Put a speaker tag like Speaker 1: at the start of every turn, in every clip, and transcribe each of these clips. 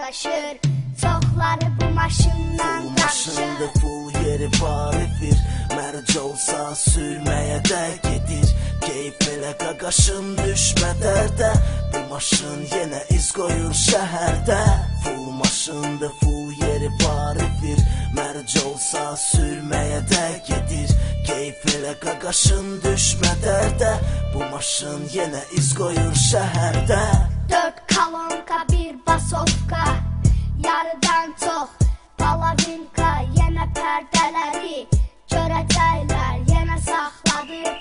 Speaker 1: qaqaşır. Çoxları bu maşından danışır.
Speaker 2: Bu maşında full yeri var efir. Mərc olsa sürməyə də gedir. Keyf elə qaqaşın düşmə dərdə. Bu maşın yenə iz qoyur şəhərdə. Full maşında full yeri var efir. Mərc olsa sürməyə də gedir. Keyf elə qaqaşın düşmə dərdə. Bu maşın yenə iz qoyur şəhərdə.
Speaker 1: 4 kolonka, bir basovka, yarıdan çox palavinka, yenə pərdələri görəcəklər, yenə saxladıb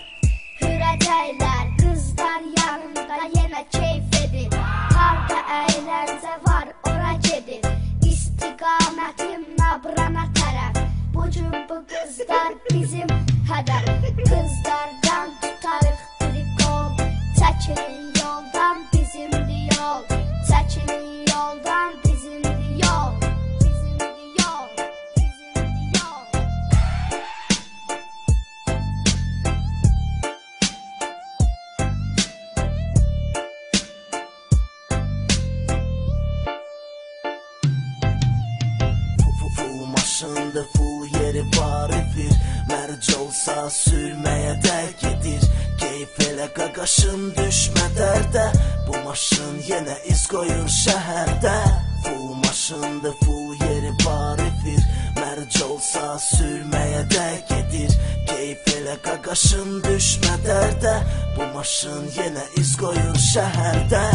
Speaker 1: hürəcəklər. Qızlar yanında yenə keyf edir, harda əyləncə var ora gedir. İstiqamətim Nabrana tərəf, bugün bu qızlar bizim hədəf. Qızlardan tutarıq trikol, çəkilin yoldan bizimdir yol. Çəkilin yoldan bizimdir yol. Bizimdir yol, bizimdir yol.
Speaker 2: Full maşında full yeri var efir. Mərc olsa sürməyə də gedir. Keyf elə qaqaşın düşmə dərdə. Bu maşın yenə iz qoyur şəhərdə. Full maşında full yeri var efir. Mərc olsa sürməyə də gedir. Keyf elə qaqaşın düşmə dərdə. Bu maşın yenə iz qoyur şəhərdə.